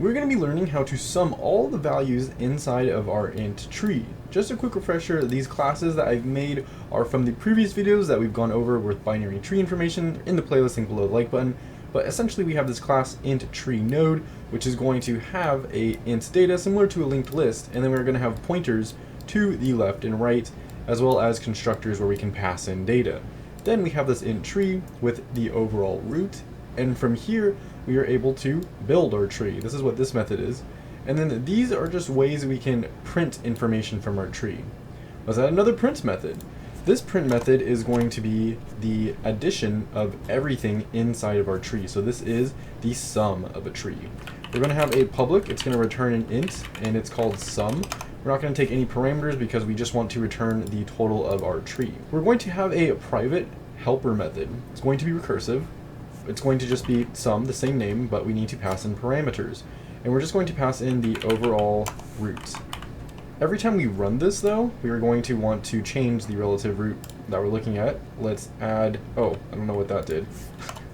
we're going to be learning how to sum all the values inside of our int tree. Just a quick refresher, these classes that I've made are from the previous videos that we've gone over with binary tree information in the playlist link below the like button. But essentially we have this class int tree node, which is going to have a int data similar to a linked list, and then we're going to have pointers to the left and right, as well as constructors where we can pass in data. Then we have this int tree with the overall root, and from here we are able to build our tree. This is what this method is. And then these are just ways we can print information from our tree. Let's add another print method. This print method is going to be the addition of everything inside of our tree. So this is the sum of a tree. We're going to have a public, it's going to return an int, and it's called sum. We're not going to take any parameters because we just want to return the total of our tree. We're going to have a private helper method. It's going to be recursive. It's going to just be sum, the same name, but we need to pass in parameters. And we're just going to pass in the overall root. Every time we run this though, we are going to want to change the relative root that we're looking at. Let's add, oh, I don't know what that did.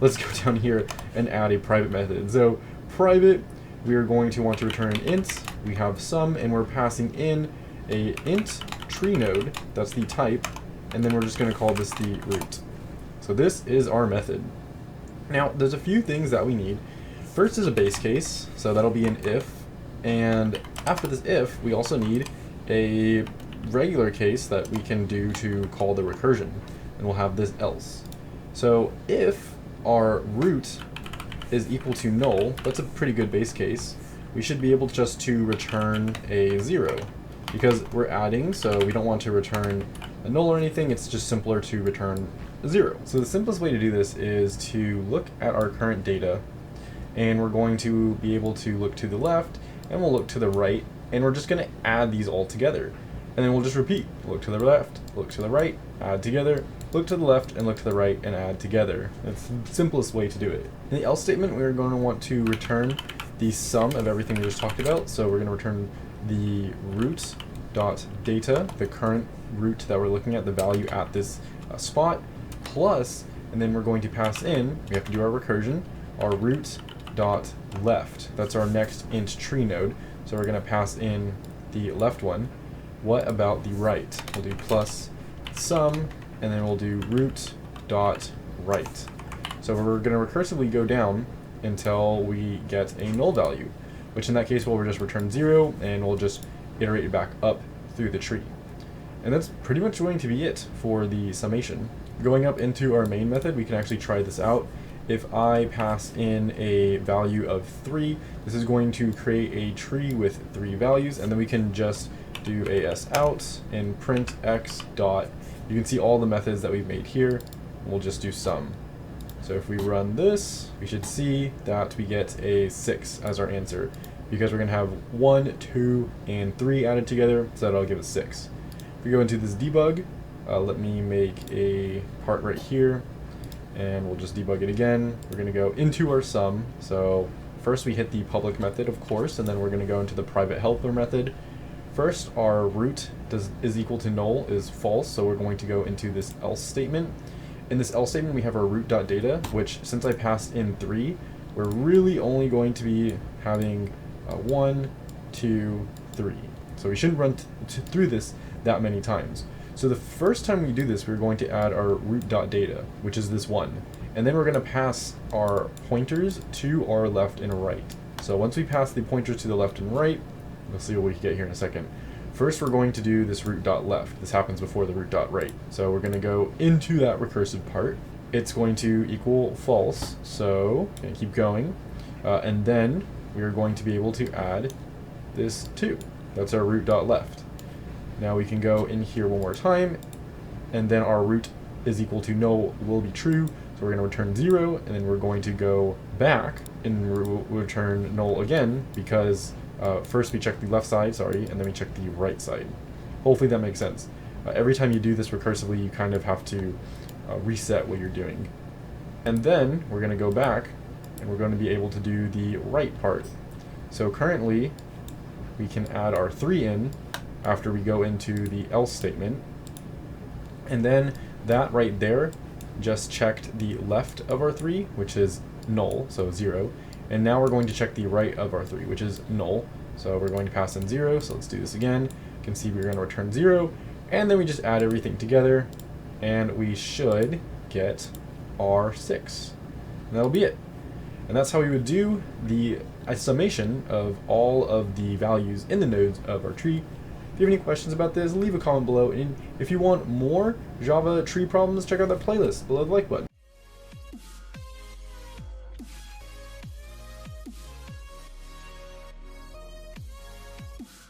Let's go down here and add a private method. So private, we are going to want to return an int. We have sum, and we're passing in a int tree node, that's the type, and then we're just going to call this the root. So this is our method. Now, there's a few things that we need. First is a base case, so that'll be an if, and after this if, we also need a regular case that we can do to call the recursion, and we'll have this else. So if our root is equal to null, that's a pretty good base case, we should be able just to return a 0, because we're adding, so we don't want to return a null or anything, it's just simpler to return 0. So the simplest way to do this is to look at our current data, and we're going to be able to look to the left, and we'll look to the right, and we're just going to add these all together. And then we'll just repeat, look to the left, look to the right, add together, look to the left, and look to the right, and add together. That's the simplest way to do it. In the else statement, we're going to want to return the sum of everything we just talked about, so we're going to return the root dot data, the current root that we're looking at, the value at this spot, plus, and then we're going to pass in, we have to do our recursion, our root dot left. That's our next int tree node, so we're going to pass in the left one. What about the right? We'll do plus sum, and then we'll do root dot right. So we're going to recursively go down until we get a null value, which in that case we'll just return 0, and we'll just iterate it back up through the tree. And that's pretty much going to be it for the summation. Going up into our main method, we can actually try this out. If I pass in a value of 3, this is going to create a tree with 3 values, and then we can just do ASOut and print x dot. You can see all the methods that we've made here. We'll just do sum. So if we run this, we should see that we get a 6 as our answer, because we're going to have 1, 2, and 3 added together, so that'll give us 6. If we go into this debug, let me make a part right here, and we'll just debug it again. We're going to go into our sum. So first we hit the public method, of course, and then we're going to go into the private helper method. First, our root is equal to null is false, so we're going to go into this else statement. In this else statement, we have our root.data, which since I passed in 3, we're really only going to be having 1, 2, 3. So we shouldn't run through this that many times. So the first time we do this, we're going to add our root.data, which is this 1. And then we're going to pass our pointers to our left and right. So once we pass the pointers to the left and right, we'll see what we can get here in a second. First, we're going to do this root.left. This happens before the root.right. So we're going to go into that recursive part. It's going to equal false, so going to keep going. And then we are going to be able to add this 2. That's our root.left. Now we can go in here one more time, and then our root is equal to null will be true, so we're going to return 0, and then we're going to go back and return null again, because first we check the left side, and then we check the right side. Hopefully that makes sense. Every time you do this recursively, you kind of have to reset what you're doing. And then we're going to go back, and we're going to be able to do the right part. So currently, we can add our 3 in after we go into the else statement. And then that right there just checked the left of our 3, which is null, so 0. And now we're going to check the right of our 3, which is null. So we're going to pass in 0, so let's do this again. You can see we're going to return 0, and then we just add everything together, and we should get our 6. And that'll be it. And that's how we would do the summation of all of the values in the nodes of our tree. If you have any questions about this, leave a comment below, and if you want more Java tree problems, check out that playlist below the like button.